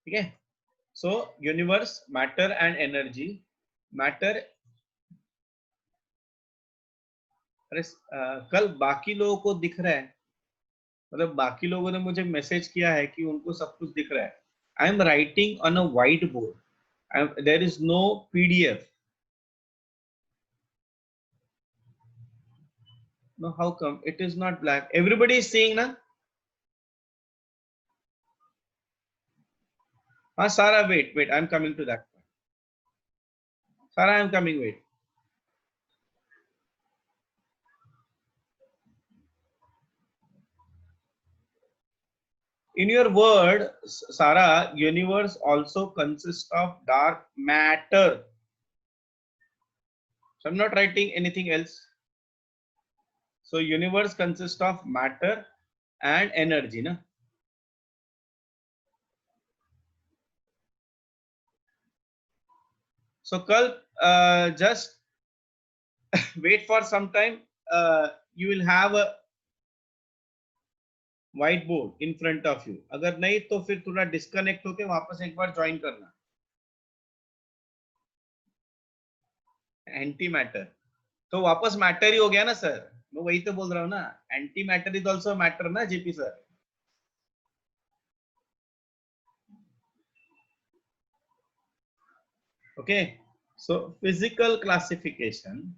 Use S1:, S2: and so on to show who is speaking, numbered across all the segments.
S1: ठीक है। सो universe, matter and energy. Matter, अरे कल बाकी लोगों को दिख रहा है, मतलब बाकी लोगों ने मुझे मैसेज किया है कि उनको सब कुछ दिख रहा है। I am writing on a white board, there is no PDF. No, how come it is not black? Everybody is seeing ना? हाँ Sara, wait wait, I am coming to that. Sara, I am coming, wait. In your word, Sarah, universe also consists of dark matter. So I'm not writing anything else. So universe consists of matter and energy, na? So Kal, just wait for some time. You will have a white board in front of you. अगर नहीं तो फिर थोड़ा disconnect होके वापस एक बार join करना। Anti matter तो वापस मैटर ही हो गया ना सर, मैं वही तो बोल रहा हूँ ना, anti matter is also matter ना JP sir. Okay, so physical classification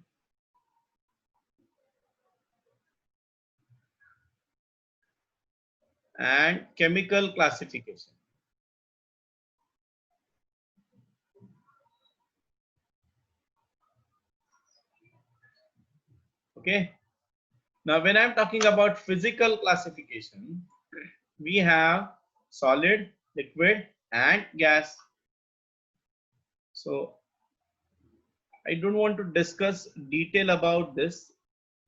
S1: and chemical classification. Okay, now when I'm talking about physical classification, we have solid, liquid and gas. So I don't want to discuss detail about this.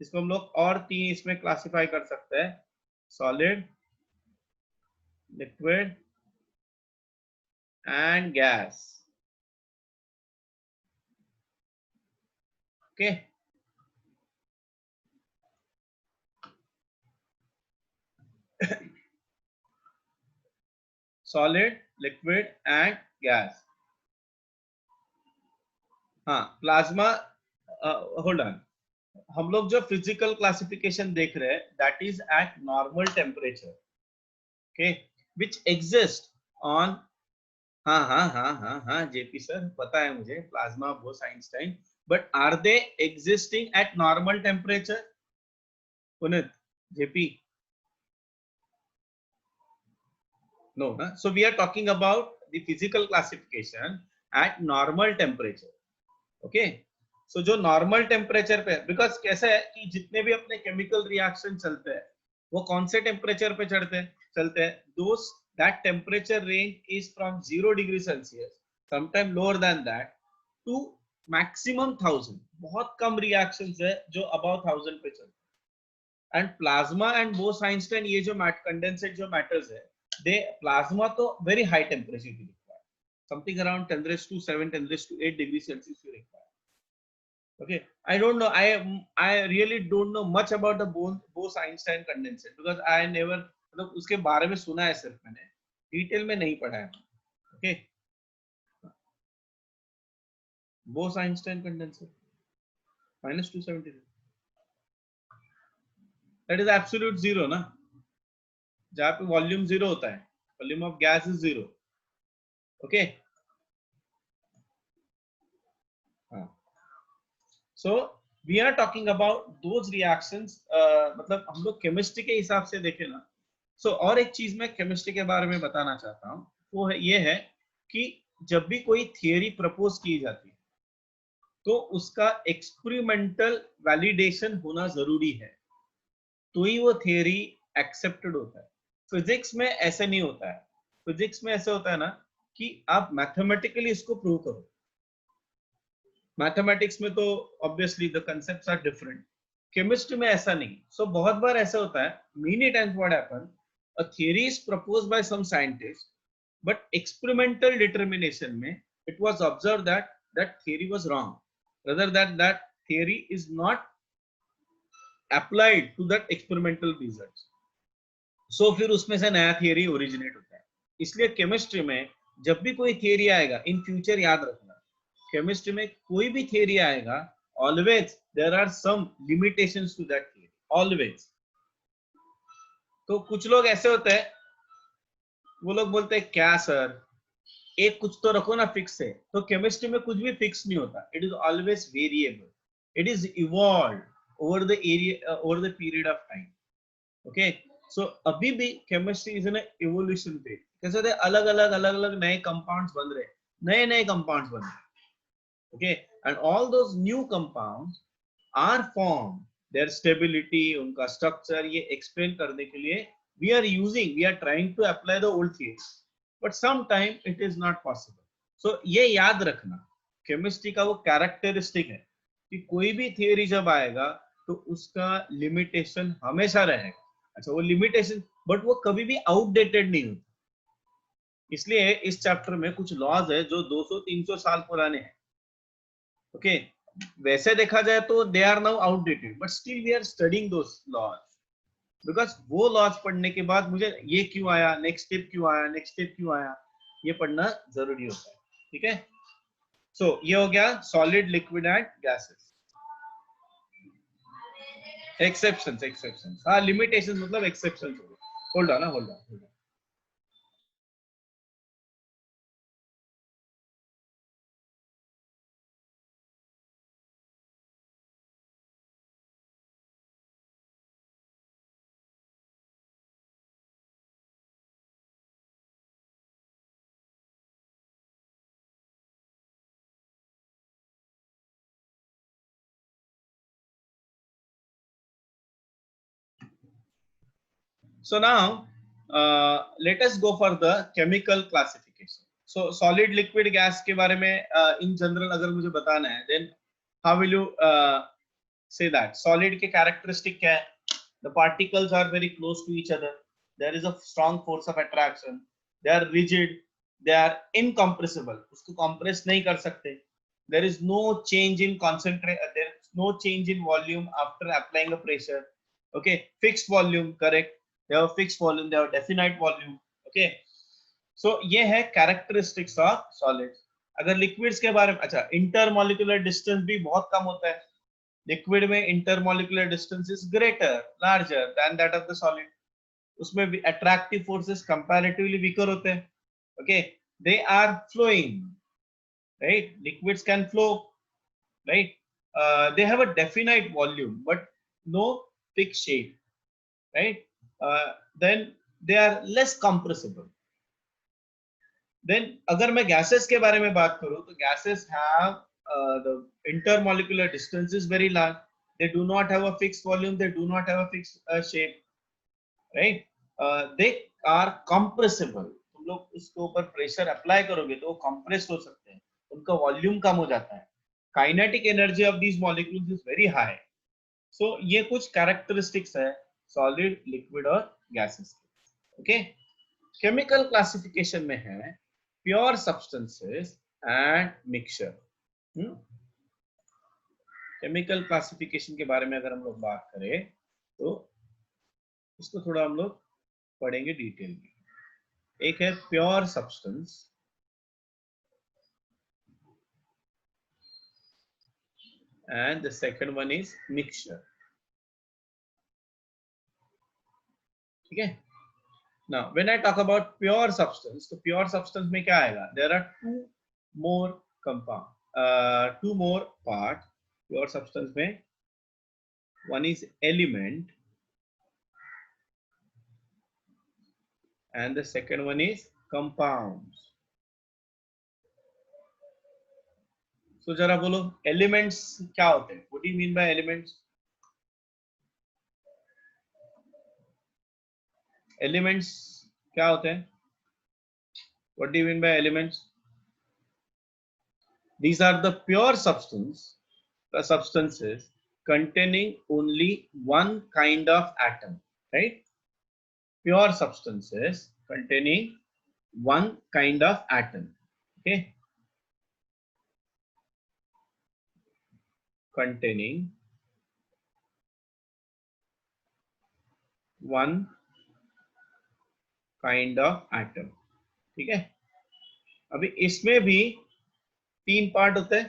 S1: इसको हम लोग और तीन इसमें classify कर सकते हैं, solid, liquid and gas. Okay, solid, liquid and gas. हाँ, प्लाज्मा, होल्ड ऑन, हम लोग जो फिजिकल क्लासिफिकेशन देख रहे हैं that is eight normal temperature, okay, which exist on, हाँ हाँ हाँ हाँ हाँ जेपी सर पता है मुझे, plasma, Bose, Einstein, but are they existing at normal temperature? Punit, JP, no, so we are talking about the physical classification at normal temperature. Okay, सो जो normal temperature पे, बिकॉज कैसा है कि जितने भी अपने केमिकल रिएक्शन चलते हैं वो कौन से टेम्परेचर पे चलते हैं, those that temperature range is from 0 degree Celsius, sometime lower than that, to maximum 1000। बहुत कम रिएक्शंस है जो अबाउ 1000 पे चलते हैं। And plasma and boss Einstein, ये जो कंडेंसेट जो मैटर्स है, दे प्लाज्मा तो वेरी हाई टेम्परेचर की require, something around 10⁻⁷ 10⁻⁸ degree Celsius की require. Okay, I don't know. I really don't know much about the Bose-Einstein condensate because I never, मतलब उसके बारे में सुना है सिर्फ मैंने, डिटेल में नहीं पढ़ा है। Okay, Bose-Einstein condensate -273, that is absolute zero ना, जहाँ पे वॉल्यूम जीरो होता है, volume of gas is zero. Okay, हाँ, so we are talking about those reactions, मतलब हम लोग केमिस्ट्री के हिसाब से देखें ना। सो और एक चीज मैं केमिस्ट्री के बारे में बताना चाहता हूँ, वो है ये है कि जब भी कोई थियरी प्रपोज की जाती है तो उसका एक्सपेरिमेंटल वैलिडेशन होना जरूरी है, तो ही वो थियरी एक्सेप्टेड होता है। फिजिक्स में ऐसे नहीं होता है। फिजिक्स में ऐसे होता है ना कि आप मैथमेटिकली इसको प्रूव करो, मैथमेटिक्स में तो obviously the concepts are different, chemistry में ऐसा नहीं। सो बहुत बार ऐसा होता है, many times what happen, a theory is proposed by some scientist, but experimental determination में it was observed that that theory was wrong, rather that theory is not applied to that experimental results, so फिर उसमें से नया theory originate होता है। इसलिए chemistry में जब भी कोई थियरी आएगा इन फ्यूचर, याद रखना, केमिस्ट्री में कोई भी थियरी आएगा, always there are some limitations to that theory, always. तो कुछ लोग ऐसे होते हैं, वो लोग बोलते हैं क्या सर, एक कुछ तो रखो ना फिक्स है। तो केमिस्ट्री में कुछ भी फिक्स नहीं होता, it is always variable, it is evolve over the area, over the period of time. Okay, so अभी भी chemistry is an evolution phase. कैसे होते, अलग अलग नए कंपाउंड्स बन रहे, नए कंपाउंड्स बन रहे। Okay, and all those new compounds are form, their stability, उनका स्ट्रक्चर, ये एक्सप्लेन करने के लिए we are trying to apply the old theories, but some time it is not possible. So ये याद रखना, केमिस्ट्री का वो कैरेक्टरिस्टिक है कि कोई भी थियरी जब आएगा तो उसका लिमिटेशन हमेशा रहेगा। अच्छा, वो लिमिटेशन, बट वो कभी भी आउटडेटेड नहीं होता। इसलिए इस चैप्टर में कुछ लॉज है जो 200-300 साल पुराने हैं। ओके, वैसे देखा जाए तो they are now outdated, but still we are studying those laws, because वो लॉज पढ़ने के बाद मुझे ये क्यों आया, नेक्स्ट स्टेप क्यों आया, नेक्स्ट स्टेप क्यों आया, ये पढ़ना जरूरी होता है। ठीक है, सो ये हो गया solid, liquid and gases. Exceptions, exceptions, हाँ, लिमिटेशंस मतलब एक्सेप्शंस हो गए। Hold on, hold on, hold on. So now let us go for the chemical classification. So solid, liquid, gas के बारे में in general अगर मुझे बताना है, then how will you say that? Solid के characteristic क्या है? The particles are very close to each other. There is a strong force of attraction. They are rigid. They are incompressible. उसको compress नहीं कर सकते. There is no change in concentration. There is no change in volume after applying a pressure. Okay, fixed volume, correct. They have fixed volume, they have definite volume. Okay, so ये है characteristics of solids. अगर liquids के बारे में, अच्छा, intermolecular distance भी बहुत कम होता है। liquid में intermolecular distance is greater, larger than that of the solid. उसमें भी attractive forces comparatively weaker होते हैं। Okay, they are flowing, right? Liquids can flow, right? They have a definite volume but no fixed shape, right? Then they are less compressible. Then अगर मैं gases के बारे में बात करूं तो gases have the intermolecular distance is very large. They do not have a fixed volume. They do not have a fixed shape, right? They are compressible. तुम लोग उसके ऊपर प्रेशर अप्लाई करोगे तो वो कंप्रेस हो सकते हैं, उनका वॉल्यूम कम हो जाता है। Kinetic energy of these molecules is very high. So ये कुछ कैरेक्टरिस्टिक्स है सॉलिड, लिक्विड और गैसेस के। ओके, केमिकल क्लासिफिकेशन में है pure substances and mixture. Chemical classification के बारे में अगर हम लोग बात करें तो इसको थोड़ा हम लोग पढ़ेंगे डिटेल में। एक है pure substance and the second one is mixture. ठीक है, now when I talk about pure substance, तो pure substance में क्या आएगा? There are two more part pure substance में। one is element and the second one is compounds. So जरा बोलो elements क्या होते हैं? What do you mean by elements? Elements क्या होते हैं? What do you mean by elements? These are the pure substances containing only one kind of atom, right? Pure substances containing one kind of atom. Okay, containing one kind of atom. ठीक है, अभी इसमें भी 3 part होते हैं.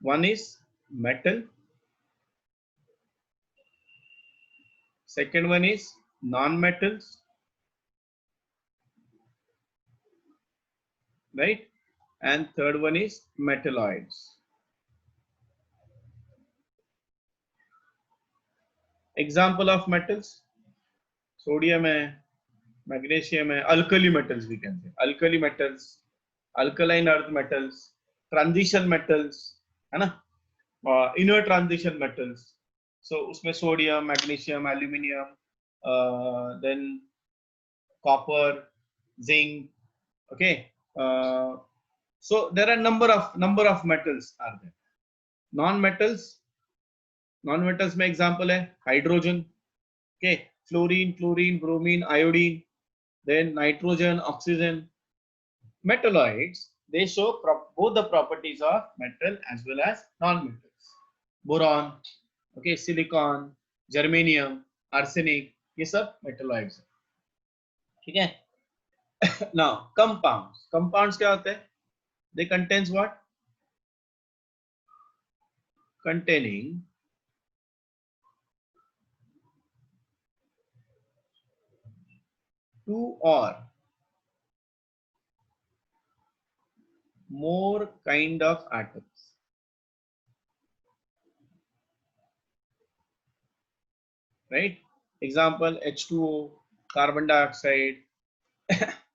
S1: One is metal, second one is non-metals, right, and third one is metalloids. Example of metals: sodium है, magnesium है, alkali metals we can say, alkali metals, alkaline earth metals, transition metals, है ना, inner transition metals. So उसमें sodium, magnesium, aluminium, then copper, zinc. Okay, so there are number of metals are there. Non-metals में example है hydrogen, okay, fluorine, chlorine, bromine, iodine, then nitrogen, oxygen. Metalloids, they show both the properties of metal as well as non-metals. Boron, okay, silicon, germanium, arsenic, ये सब metalloids है. ठीक है. Now compounds क्या होते हैं? They contains what? Containing two or more kind of atoms. Right? Example H2O, carbon dioxide.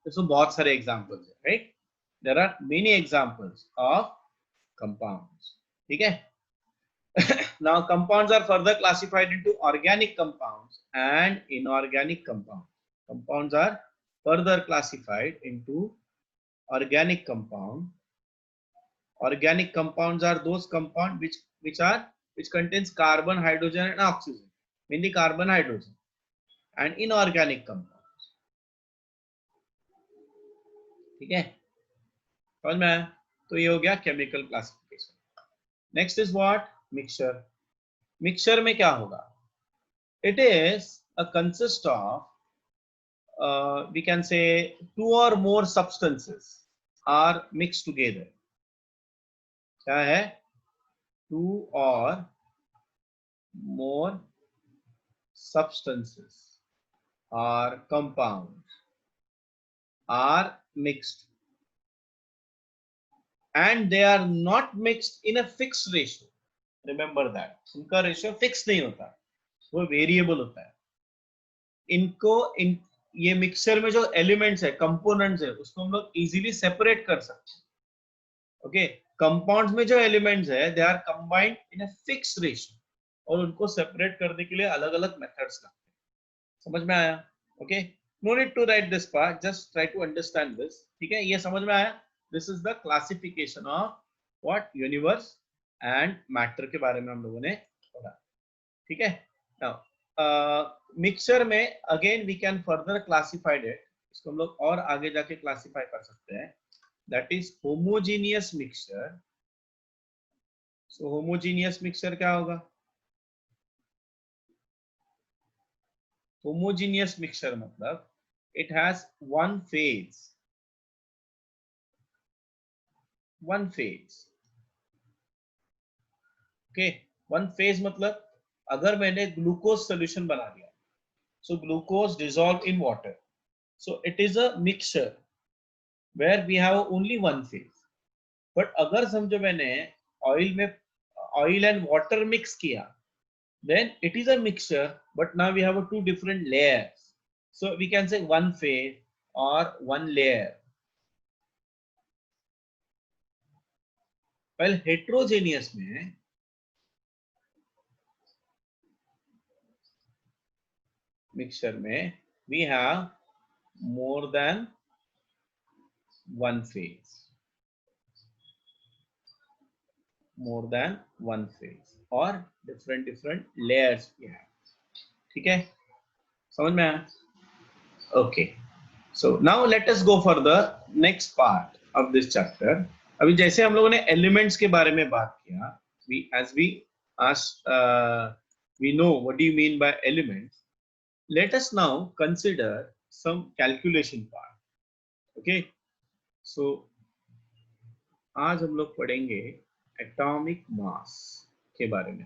S1: So बहुत सारे examples है, right? There are many examples of compounds. ठीक है? Now compounds are further classified into organic compounds and inorganic compounds. Compounds are further classified into organic compound. Organic compounds are those compounds which contains carbon, hydrogen and oxygen, mainly carbon, hydrogen. And inorganic compounds. ठीक है, समझ में आया? तो ये हो गया chemical classification. Next is what? Mixture. Mixture में क्या होगा? It is a consist of we can say 2 or more substances are mixed together. क्या है? 2 or more substances or compounds are mixed and they are not mixed in a fixed ratio. Remember that. उनका ratio fix नहीं होता, वो variable होता है. ये mixture में जो एलिमेंट्स है, कंपोनेंट्स है, उसको हम लोग इजीली सेपरेट कर सकते हैं. ओके, कंपाउंड्स में जो एलिमेंट्स है they are combined in a fixed ratio और उनको सेपरेट करने के लिए अलग अलग मेथड्स लगते हैं. समझ में आया? Okay, no need to write this part, just try to understand this. ठीक है, ये समझ में आया? This is the classification of what? Universe and matter के बारे में हम लोगों ने पढ़ा. ठीक है. नाउ मिक्सचर में again we can further classified it. इसको हम लोग और आगे जाके क्लासिफाई कर सकते हैं. That is homogeneous mixture. So homogeneous mixture क्या होगा? होमोजीनियस मिक्सचर मतलब it has one phase. Okay, one phase मतलब अगर मैंने ग्लूकोज सोल्यूशन बना दिया, so glucose dissolve in water, so it is a mixture where we have only one phase. But अगर समझो मैंने ऑयल एंड वाटर मिक्स किया, then it is a mixture, but now we have two different layers, so we can say one phase or one layer. Well, heterogeneous में mixture में we have more than one phase, or different layers we have. ठीक है, समझ में आया? Okay, so now let us go for the next part of this chapter. अभी जैसे हम लोगों ने एलिमेंट्स के बारे में बात किया, we know what do you mean by elements. Let us now consider some calculation part. Okay, so आज हम लोग पढ़ेंगे एटॉमिक मास के बारे में।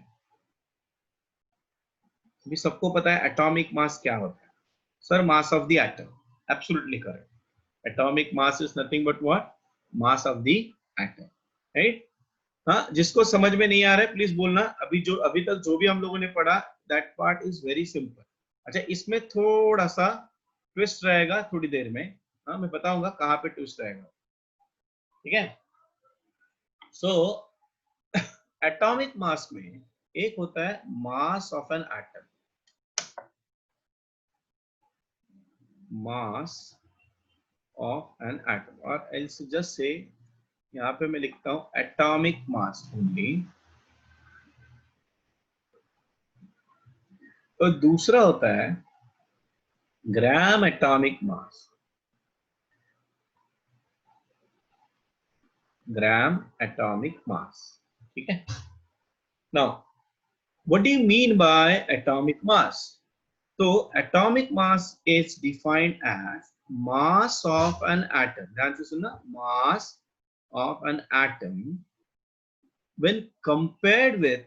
S1: अभी सबको पता है एटॉमिक मास क्या होता है? Sir, mass of the atom. Absolutely correct. Atomic mass is nothing but what? Mass of the atom, right? हाँ, जिसको समझ में नहीं आ रहा है प्लीज बोलना। अभी तक जो भी हम लोगों ने पढ़ा, that part is very simple. अच्छा, इसमें थोड़ा सा ट्विस्ट रहेगा थोड़ी देर में। हाँ, मैं बताऊंगा कहाँ पे ट्विस्ट रहेगा, ठीक है? सो एटॉमिक मास में एक होता है मास of an atom, mass of an atom, और एल्स जस्ट से यहाँ पे मैं लिखता हूं एटॉमिक मास ओनली। तो दूसरा होता है ग्राम atomic mass, gram atomic mass, ठीक है? Now what do you mean by atomic mass? तो atomic mass is defined as mass of an atom, ध्यान से सुनना, mass of an atom when compared with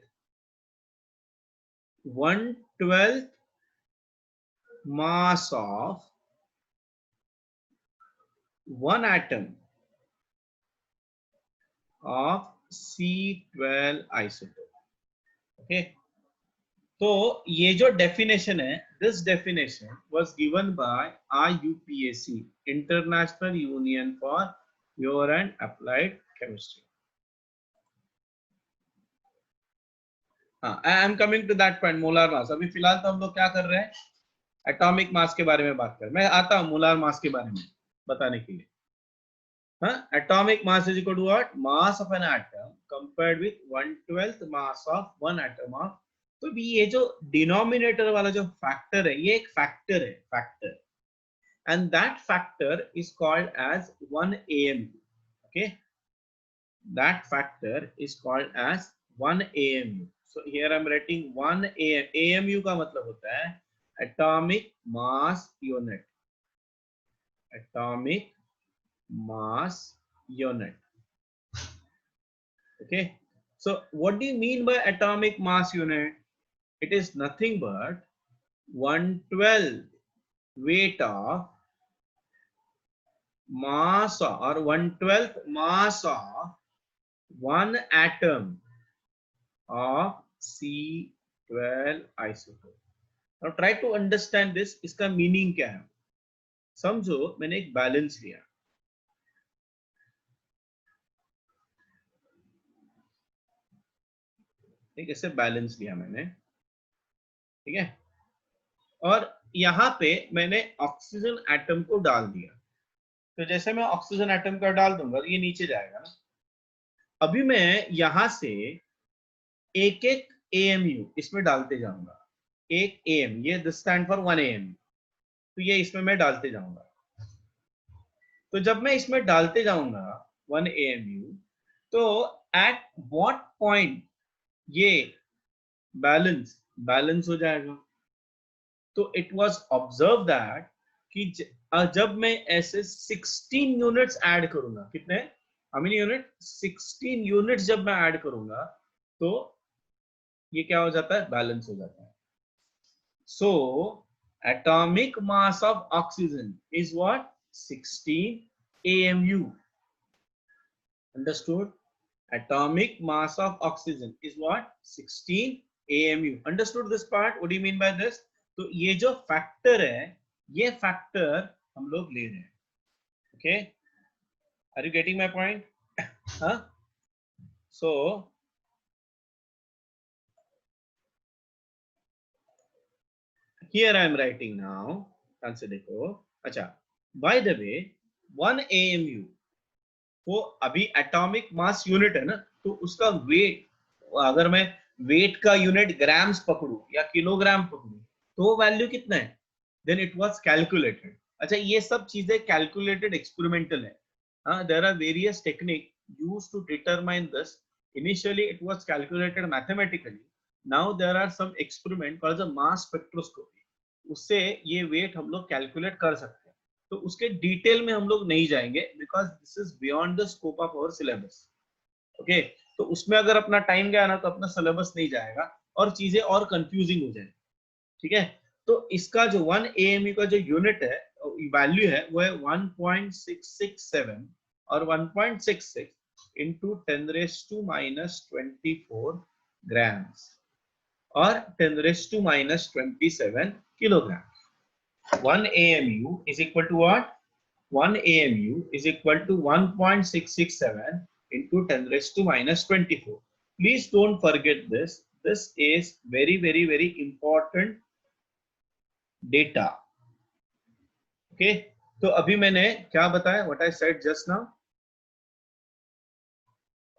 S1: 1/12 mass of one atom of C12 isotope. Okay, तो ये जो definition है, this definition was given by IUPAC, International Union for Pure and Applied Chemistry. हाँ, I am coming to that point, molar mass. अभी फिलहाल तो हम लोग क्या कर रहे हैं? एटॉमिक मास के बारे में बात कर। मैं आता हूँ मोलार मास के बारे में बताने के लिए। Atomic mass is equal to what? Mass of an atom compared with 1/12 mass of one atom of। तो भी ये जो डिनोमिनेटर वाला जो फैक्टर है, ये एक फैक्टर है, factor, and that factor is called as 1 AMU। Okay, that factor is called as 1 AMU। So here I am writing 1 AMU का मतलब होता है atomic mass unit, atomic mass unit। Okay, so what do you mean by atomic mass unit? It is nothing but 1/12 weight of mass or 1/12 mass of one atom of C12 isotope। Now try to understand this। इसका meaning क्या है समझो। मैंने एक balance लिया, ठीक, ऐसे balance लिया मैंने, ठीक है, और यहाँ पे मैंने ऑक्सीजन एटम को डाल दिया। तो जैसे मैं ऑक्सीजन एटम का डाल दूंगा ये नीचे जाएगा ना। अभी मैं यहां से एक एक AMU इसमें डालते जाऊंगा, एक AM, ये दिस स्टैंड फॉर 1 AMU, तो ये इसमें मैं डालते जाऊंगा। तो जब मैं इसमें डालते जाऊंगा 1 AMU, तो एट व्हाट पॉइंट ये बैलेंस हो जाएगा? तो इट वाज ऑब्जर्व दैट कि जब मैं ऐसे 16 यूनिट्स ऐड करूंगा, कितने, हाउ मेनी यूनिट, 16 यूनिट्स जब मैं ऐड करूंगा, तो ये क्या हो जाता है? बैलेंस हो जाता है। So atomic mass of oxygen is what? 16 AMU। Understood? atomic mass of oxygen is what? 16 AMU। understood this part? what do you mean by this? तो ये जो फैक्टर है, ये फैक्टर हम लोग ले रहे हैं। Okay, are you getting my point? हाँ, so here I am writing now, ध्यान से देखो। अच्छा, बाय द वे 1 AMU वो अभी एटॉमिक मास यूनिट है ना, तो उसका वेट, अगर मैं वेट का यूनिट ग्राम्स पकड़ू या किलोग्राम पकड़ू, तो वैल्यू कितना है? Then it was calculated. अच्छा, ये सब चीजें कैलकुलेटेड एक्सपेरिमेंटल है। हाँ, there are various technique used to determine this. Initially it was calculated mathematically, now there are some experiment called the mass spectroscopy, उससे ये वेट हम लोग कैलकुलेट कर सकते हैं। तो उसके डिटेल में हम लोग नहीं जाएंगे because this is beyond the scope of our syllabus. Okay, तो उसमें अगर अपना टाइम गया ना तो अपना सिलेबस नहीं जाएगा और चीजें और कंफ्यूजिंग हो जाएंगी। ठीक है, तो इसका जो 1 AMU का जो यूनिट है, वैल्यू है, वो है 1.667 और 1.66 इंटू 10⁻⁻24 ग्राम्स और 10⁻⁻27 kilogram. 1 AMU is equal to what? 1 AMU is equal to 1.667 into 10⁻⁻24. Please don't forget this. This is very, very, very important data. Okay. तो अभी मैंने क्या बताया? What I said just now?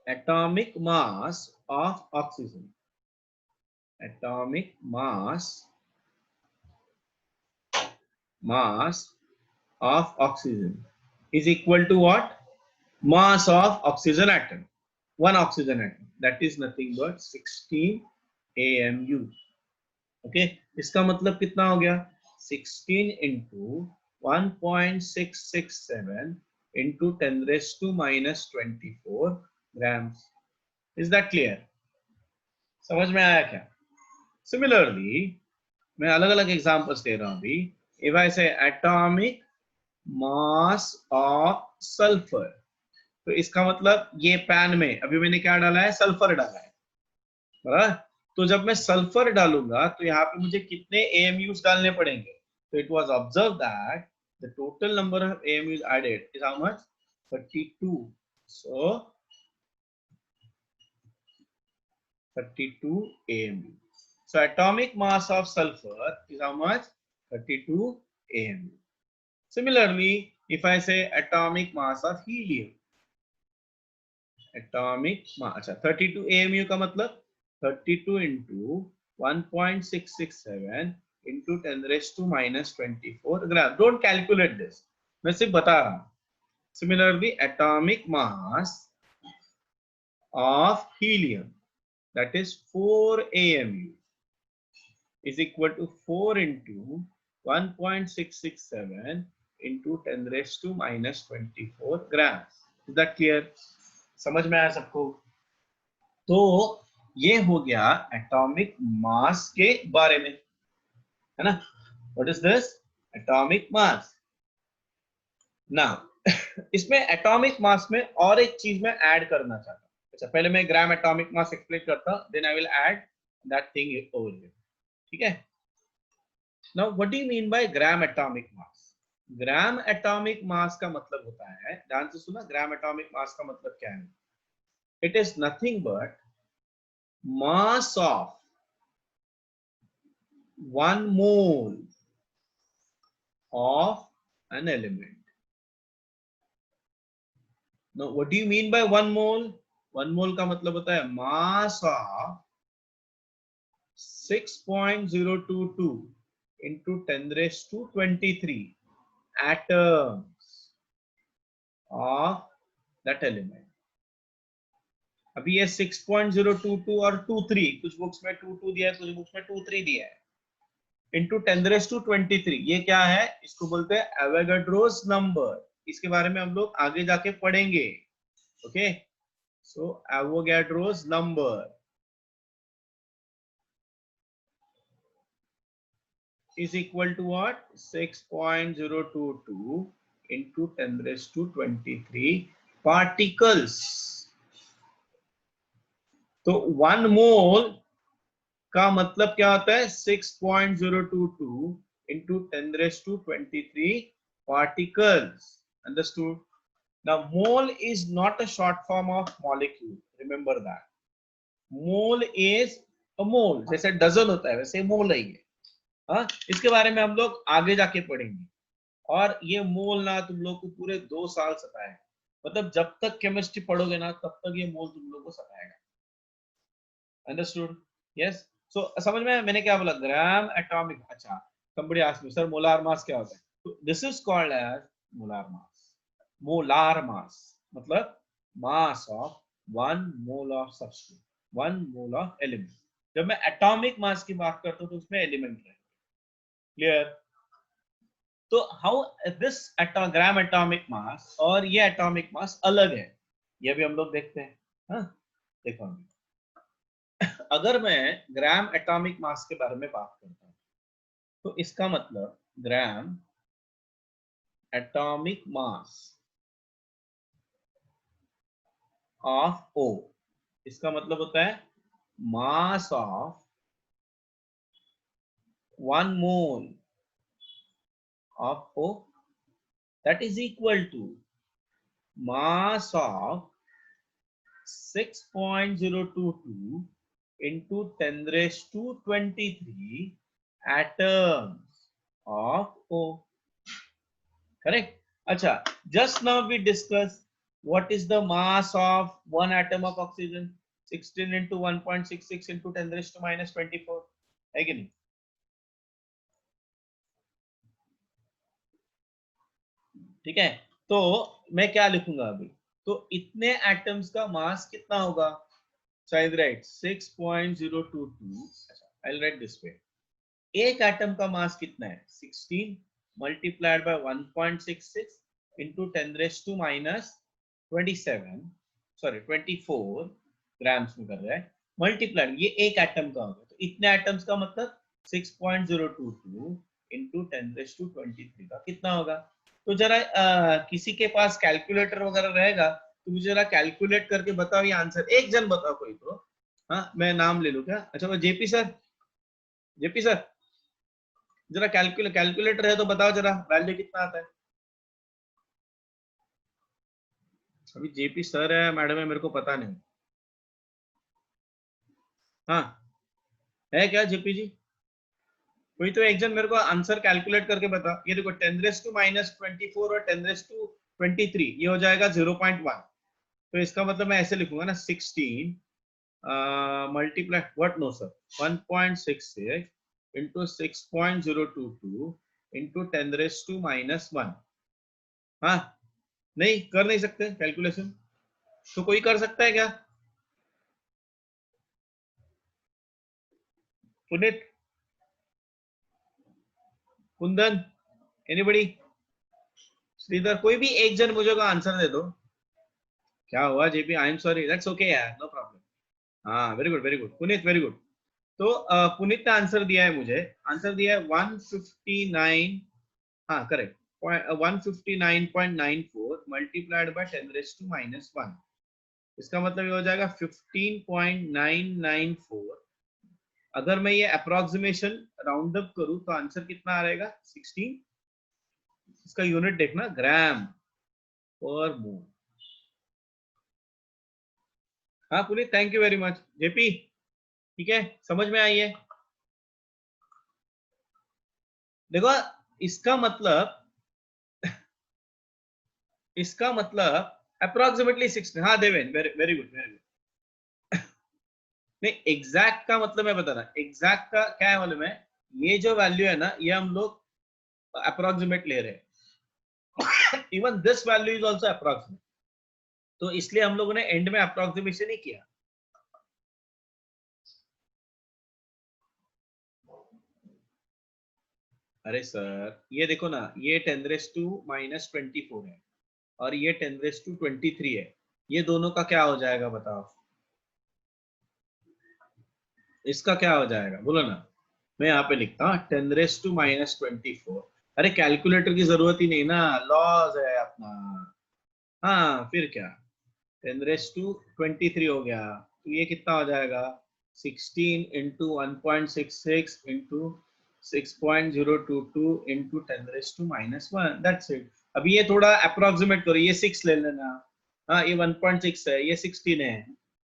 S1: Atomic mass of oxygen. Atomic mass of oxygen is equal to what? Mass of oxygen atom. One oxygen atom. That is nothing but 16 AMU. Okay, इसका मतलब कितना हो गया? 16 into 1.667 into 10⁻⁻24 grams. Is that clear? समझ में आया क्या? Similarly, मैं अलग अलग एग्जांपल्स दे रहा हूं अभी. If I say atomic mass of sulfur, तो इसका मतलब ये पैन में अभी मैंने क्या डाला है? सल्फर डाला है, बराबर? तो जब मैं सल्फर डालूंगा तो यहाँ पे मुझे कितने AMUs डालने पड़ेंगे? तो it was observed that the total number of AMUs added is how much? 32. So 32 AMU. So atomic mass of sulfur is how much? 32 AMU. Similarly, if I say atomic mass of helium, atomic mass, 32 AMU का मतलब 32 into 1.667 into 10⁻⁻24 gram. Don't calculate this. मैं सिर्फ बता रहा हूँ. Similarly, atomic mass of helium, that is 4 AMU, is equal to 4 into 1.667 into 10⁻⁻24 grams. Is that clear? समझ में आया सबको? तो ये हो गया एटॉमिक मास के बारे में, है ना? What is this? Atomic mass. Now इसमें एटॉमिक मास में और एक चीज मैं ऐड करना चाहता हूं. अच्छा, पहले मैं ग्राम एटॉमिक मास एक्सप्लेन करता हूं, then I will add that thing over here. ठीक है? Now what do you mean by gram atomic mass? Gram atomic mass का मतलब होता है, ध्यान से सुना, ग्राम एटॉमिक मास का मतलब क्या है? It is nothing but mass of 1 mole of an element. Now, what do you mean by 1 mole? 1 mole का मतलब होता है mass of 6.022 into 10⁻23 atoms of that element. अभी ये 6.022 और 23, कुछ बुक्स में 22 दिया है, कुछ बुक्स में 23 दिया है, इंटू 10⁻23. ये क्या है? इसको बोलते हैं एवोगाड्रोस नंबर. इसके बारे में हम लोग आगे जाके पढ़ेंगे. Okay, so Avogadro's number is equal to what? 6.022 into 10⁻23 particles. तो 1 मोल का मतलब क्या होता है? 6.022 into 10⁻23 particles. Understood? Now, mole is not a short form of molecule. Remember that. Mole is a mole. जैसे डजन होता है वैसे मोल है ये. हाँ, इसके बारे में हम लोग आगे जाके पढ़ेंगे. और ये मोल ना तुम लोग को पूरे 2 साल सताएगा. मतलब जब तक केमिस्ट्री पढ़ोगे ना तब तक ये मोल तुम लोग को सताएगा. अंडरस्टूड? यस. सो समझ में मैंने क्या बोला? Gram atomic. अच्छा, somebody asked me, sir molar mass क्या होता है? तो this is called as molar mass. Molar mass मतलब mass of 1 mole of substance, 1 mole of element. जब मैं एटॉमिक मास की बात करता हूं तो उसमें एलिमेंट है. क्लियर? तो हाउ दिस ग्राम एटॉमिक मास और ये एटॉमिक मास अलग है, ये भी हम लोग देखते हैं। हाँ देखो, अगर मैं ग्राम एटॉमिक मास के बारे में बात करता हूँ तो इसका मतलब ग्राम एटॉमिक मास ऑफ O, इसका मतलब होता है मास of 1 mole of O, that is equal to mass of 6.022 into 10 raised to 23 atoms of O. Correct? Acha, just now we discussed what is the mass of one atom of oxygen, 16 into 1.66 into 10 raised to minus 24, है कि नहीं? ठीक है, तो मैं क्या लिखूंगा अभी, तो इतने एटम्स का मास कितना होगा, शायद right 6.022, I'll write this way, एक एटम का मास कितना है 16 multiplied by 1.66 into 10 raised to minus 27, sorry 24 grams में कर रहा है, मल्टीप्लाइड ये एक एटम का होगा, तो इतने एटम्स का मतलब 6.022 into 10 raised to 23 का कितना होगा। तो जरा किसी के पास कैलकुलेटर वगैरह रहेगा तो मुझे जरा कैलकुलेट करके बताओ ये आंसर, एक जन बताओ कोई तो। हाँ मैं नाम ले लूं क्या, अच्छा वो जेपी सर, जेपी सर जरा कैलकुलेटर है तो बताओ जरा वैल्यू कितना आता है। अभी जेपी सर है मैडम है मेरे को पता नहीं, हाँ है क्या जेपी जी, कोई तो एक जन मेरे को आंसर कैलकुलेट करके बता। ये देखो 10 रेस टू माइनस 24 और 10 रेस टू 23 ये हो जाएगा 0.1, तो इसका मतलब मैं ऐसे लिखूंगा ना 16 multiply what no sir 1.66 into 6.022 into 10 raise to minus 1। हाँ नहीं कर नहीं सकते कैलकुलेशन, तो कोई कर सकता है क्या, पुनीत, कुंदन, एनीबडी, श्रीधर, कोई भी एक जन मुझे का आंसर दे दो। क्या हुआ JP, I am sorry, that's okay यार, नो प्रॉब्लम। हाँ very good Puneet very good. तो पुनीत ने आंसर दिया है, मुझे आंसर दिया है 159, हाँ correct 159.94 multiplied by 10 raise to minus 1, इसका मतलब ये हो जाएगा 15.994। अगर मैं ये अप्रोक्सीमेशन राउंड अप करूं तो आंसर कितना आ रहेगा 16, इसका यूनिट देखना ग्राम पर मोल। हाँ Puneet thank you very much, JP ठीक है समझ में आई है। देखो इसका मतलब अप्रोक्सीमेटली 16, हाँ देवेन वेरी गुड नहीं एग्जैक्ट का मतलब मैं बता रहा, एग्जैक्ट का क्या है मालूम है, ये जो वैल्यू है ना ये हम लोग अप्रोक्सीमेट ले रहे हैं, even this value is also approximate, तो इसलिए हम लोगों ने एंड में अप्रोक्सीमेशन ही किया। अरे सर ये देखो ना, ये 10 रेज़ टू माइनस 24 है और ये 10 रेज़ टू 23 है, ये दोनों का क्या हो जाएगा बताओ, इसका क्या हो जाएगा बोलो ना। मैं यहाँ पे लिखता हूँ 10 रेज़ टू माइनस 24, अरे कैलकुलेटर की जरूरत ही नहीं ना, लॉज है अपना। हाँ फिर क्या 10 रेज़ टू 23 हो गया, तो ये कितना हो जाएगा 16 into 1.66 into 6.022 into 10 raise to minus 1, that's it. अभी ये थोड़ा अप्रोक्सीमेट करो, ये 6 ले लेना, हाँ ये 1.6 है ये 16 है,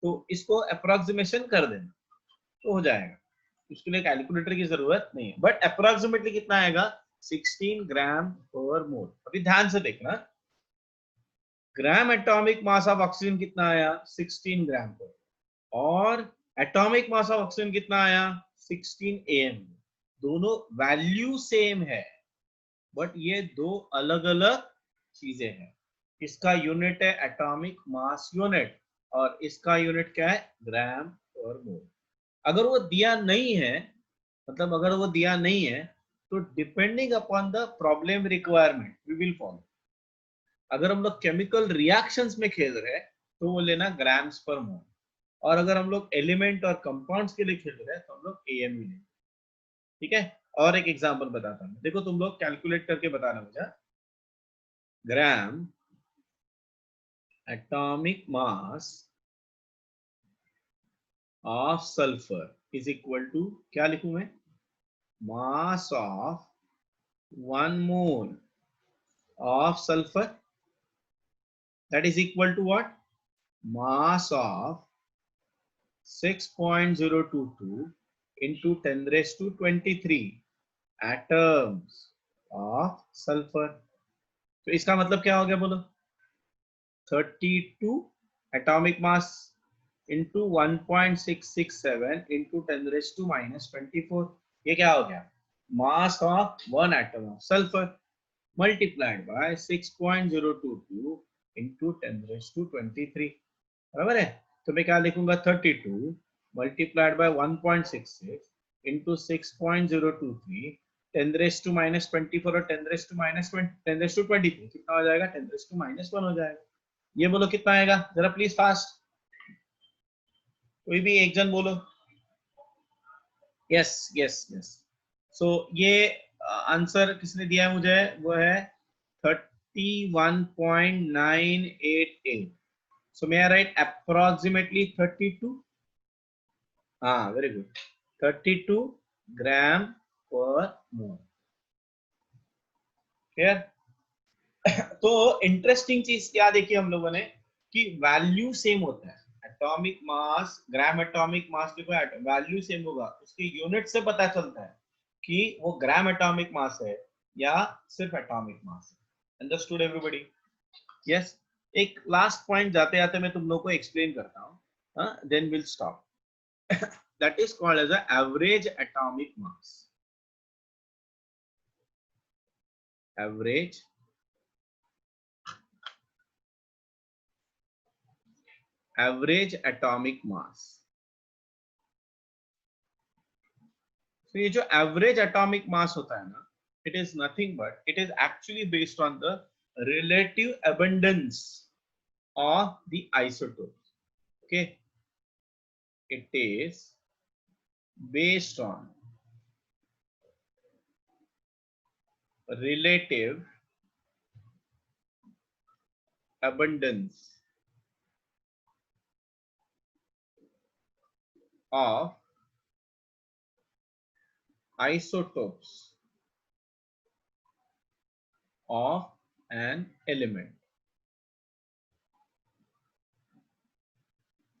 S1: तो इसको अप्रोक्सीमेशन कर देना तो हो जाएगा, उसके लिए कैलकुलेटर की जरूरत नहीं है, बट अप्रोक्सीमेटली कितना आएगा 16 ग्राम पर मोल। अभी ध्यान से देखना, ग्राम एटॉमिक मास ऑफ ऑक्सीजन कितना आया 16 ग्राम पर, और एटॉमिक मास ऑफ ऑक्सीजन कितना आया 16 am, दोनों वैल्यू सेम है बट ये दो अलग अलग चीजें हैं। इसका यूनिट है एटॉमिक मास यूनिट और इसका यूनिट क्या है ग्राम पर मोल। अगर वो दिया नहीं है, मतलब अगर वो दिया नहीं है तो depending upon the problem requirement we will follow. अगर हम लोग केमिकल रिएक्शंस में खेल रहे हैं तो वो लेना ग्राम्स पर मोल, और अगर हम लोग एलिमेंट और कंपाउंड्स के लिए खेल रहे हैं तो हम लोग एएमयू लेंगे। ठीक है, और एक एग्जांपल बताता हूँ, देखो तुम लोग कैलकुलेट करके बताना मुझे। Gram atomic mass of sulphur is equal to, क्या लिखूं मैं, mass of 1 mole of sulfur, that is equal to what, mass of 6.022 into 10 raised to 23 atoms of sulfur। तो इसका मतलब क्या हो गया बोलो, 32 atomic mass into 1.667 into 10 raised to minus 24, ये क्या हो गया, mass of one atom of sulfur multiplied by 6.022 into 10 raised to 23, बराबर है। तो मैं क्या लिखूंगा, 32 multiplied by 1.66 into 6.023 10 raised to minus 24 और 10 raised to minus 20, 10 raised to 23 कितना हो जाएगा, 10 raised to minus 1 हो जाएगा। ये बोलो कितना आएगा जरा प्लीज फास्ट, कोई भी एक जन बोलो। यस यस यस, सो ये आंसर किसने दिया है मुझे, वो है 31.988। so may I write approximately 32, हाँ वेरी गुड, 32 ग्राम पर मोल। क्लियर। तो इंटरेस्टिंग चीज क्या देखी हम लोगों ने कि वैल्यू सेम होता है, एटॉमिक मास, ग्राम एटॉमिक मास देखो वैल्यू सेम होगा, उसके यूनिट से पता चलता है कि वो ग्राम एटॉमिक मास है या सिर्फ एटॉमिक मास है। Understood everybody? यस। एक लास्ट पॉइंट जाते जाते मैं तुम लोग को एक्सप्लेन करता हूँ, then will stop. That is called as average atomic mass. Average atomic mass. तो ये जो एवरेज एटॉमिक मास होता है ना, it is nothing but it is actually based on the relative abundance of the isotopes. Okay, it is based on relative abundance of isotopes of an element,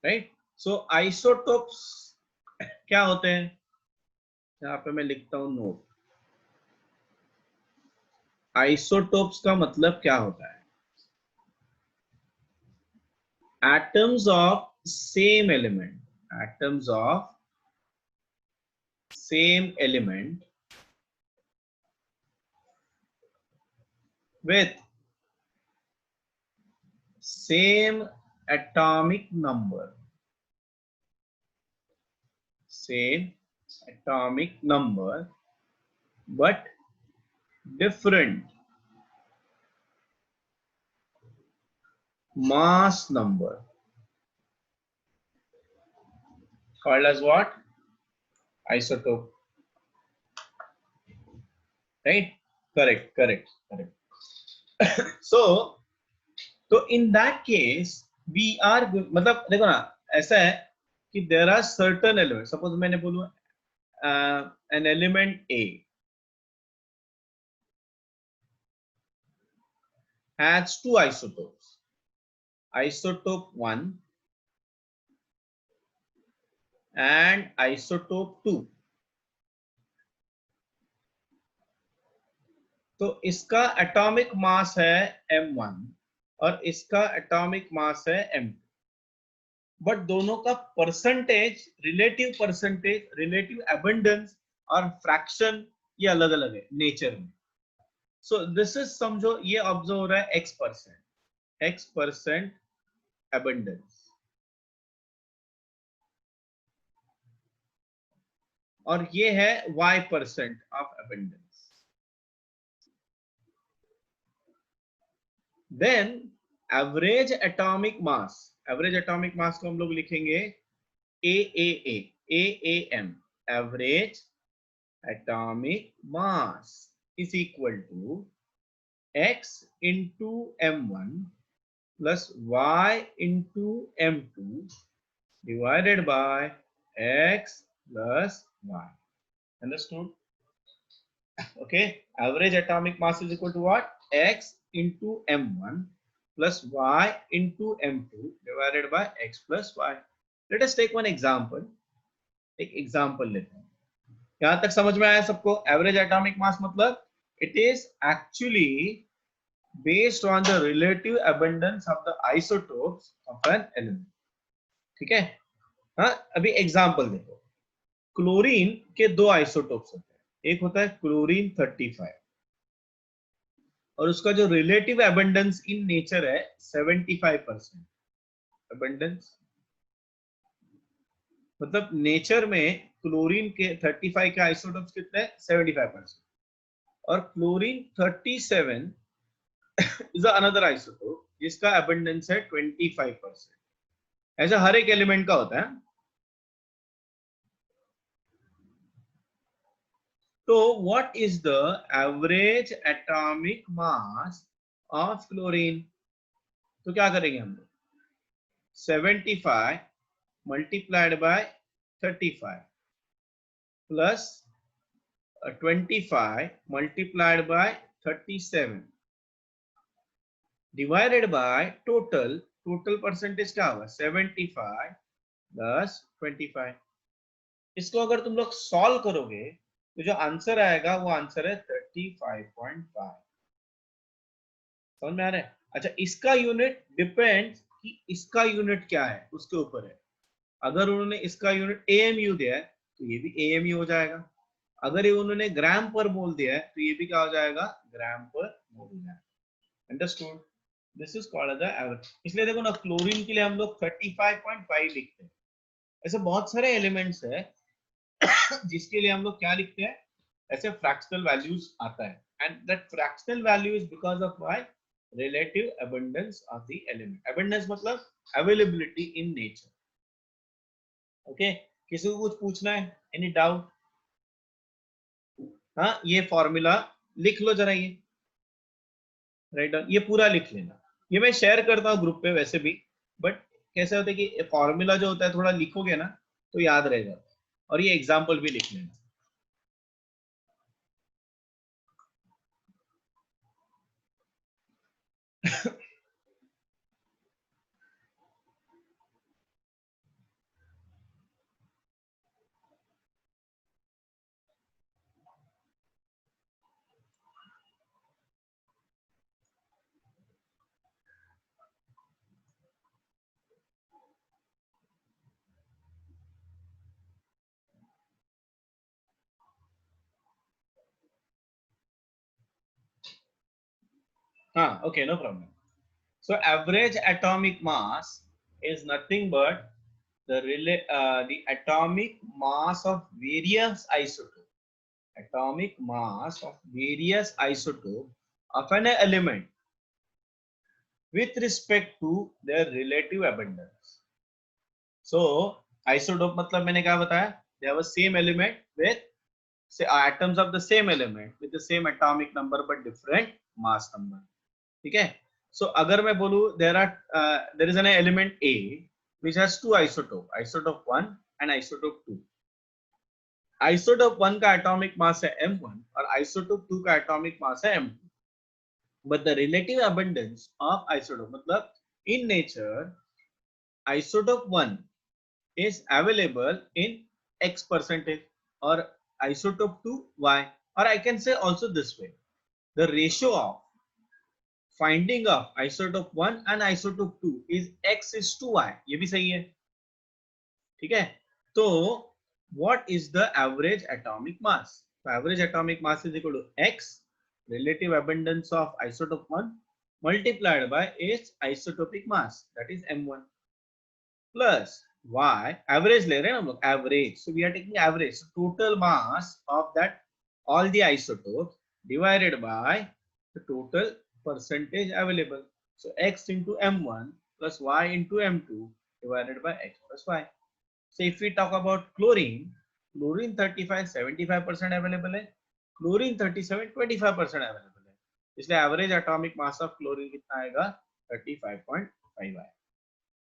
S1: right? So isotopes क्या होते हैं, यहाँ पे मैं लिखता हूं नोट। आइसोटोप्स का मतलब क्या होता है, atoms of same element, atoms of same element with same atomic number, same atomic number but different mass number, called as what, isotope, right? Correct. So in that case we are, मतलब देखो ना, ऐसा है कि there are certain elements, suppose मैंने बोलूं an element A has two isotopes, isotope 1 and isotope 2। तो इसका एटॉमिक मास है m1 और इसका एटॉमिक मास है m2, बट दोनों का परसेंटेज, रिलेटिव एबंडेंस और फ्रैक्शन ये अलग अलग है नेचर में। सो दिस इज, समझो ये ऑब्जर्व हो रहा है x परसेंट एबंडेंस, और ये है y percent of abundance. Then average atomic mass, average atomic mass को हम लोग लिखेंगे AAM, average atomic mass is equal to x into m1 plus y into m2 divided by x plus y. Understood? Okay, average atomic mass is equal to what? X into m1 plus y into m2 divided by x plus y. Let us take one example. एक example लेते हैं. यहां तक समझ में आया सबको? Average atomic मास मतलब it is actually based on the relative abundance of the isotopes of an element. ठीक है? हाँ, अभी एग्जाम्पल देखो. क्लोरीन के दो आइसोटोप्स होते हैं. एक होता है क्लोरीन 35 और उसका जो रिलेटिव एबंडेंस इन नेचर है 75%. एबंडेंस मतलब नेचर में क्लोरीन के 35 के आइसोटोप्स कितने हैं? 75%. और क्लोरीन 37 is another isotope जिसका abundance है 25%. ऐसा हर एक एलिमेंट का होता है. तो what is the average atomic mass of chlorine? तो क्या करेंगे हम लोग? 75 multiplied by 35 plus 25 multiplied by 37 divided by total percentage क्या होगा? 75 प्लस 25. इसको अगर तुम लोग सॉल्व करोगे तो जो आंसर आएगा वो आंसर है 35.5. समझ में आ रहा है? अच्छा, इसका यूनिट डिपेंड्स कि इसका यूनिट क्या है उसके ऊपर है. अगर उन्होंने इसका यूनिट AMU दिया है तो ये भी AMU हो जाएगा. अगर ये उन्होंने ग्राम पर मोल दिया है तो ये भी क्या हो जाएगा? ग्राम पर मोल हो जाएगा. Understood? This is called the average. इसलिए देखो ना, क्लोरीन के लिए हम लोग 35.5 लिखते हैं. ऐसे बहुत सारे एलिमेंट्स है जिसके लिए हम लोग क्या लिखते हैं? ऐसे फ्रैक्शनल वैल्यूज आता है. And that fractional value is because of why relative abundance of the element. Abundance मतलब अवेलेबिलिटी इन नेचर. ओके, किसी को कुछ पूछना है? Any doubt? हाँ, ये फॉर्मूला लिख लो जरा. ये राइट डाउन, ये पूरा लिख लेना. ये मैं शेयर करता हूँ ग्रुप पे वैसे भी, बट कैसे होता है कि फॉर्मूला जो होता है थोड़ा लिखोगे ना तो याद रह जाता है. और ये एग्जाम्पल भी लिख लेना. हाँ, okay, no problem. So average atomic mass is nothing but the atomic mass of various isotope. Atomic mass of various isotope of an element with respect to their relative abundance. So isotope मतलब मैंने क्या बताया? They have a same element with say atoms of the same element with the same atomic number but different mass number. ठीक है? So अगर मैं बोलूं there is an element A which has two isotope, isotope 1 and isotope 2. isotope 1 का atomic mass है M1 और isotope 2 का atomic mass है M2. But the relative abundance of isotope मतलब in nature isotope 1 is available in X percentage or isotope 2 Y, or I can say also this way, the ratio of finding of isotope 1 and isotope 2 is X is to Y. ये भी सही है. ठीक है? तो what is the average atomic mass? So average atomic mass is equal to X relative abundance of isotope 1 multiplied by its isotopic mass, that is M1, plus Y, average ले रहे हैं हम लोग, average. So we are taking average. So total mass of that all the isotopes divided by the total percentage available. So x into m1 plus y into m2 divided by x plus y. So if we talk about chlorine, chlorine 35 75% available है, chlorine 37 25% available है, इसलिए average atomic mass of chlorine कितना आएगा 35.5 आएगा.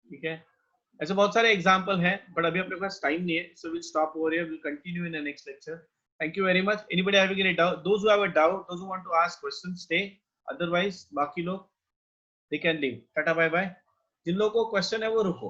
S1: ठीक है, ऐसे बहुत सारे एग्जांपल हैं, बट अभी अपने पास टाइम नहीं है, so will stop over here, will continue in the next lecture. Thank you very much. Anybody having any doubt? Those who have a doubt, those who want to ask question stay, otherwise बाकी लोग they can leave. Tata bye bye. जिन लोगों को question है वो रुको.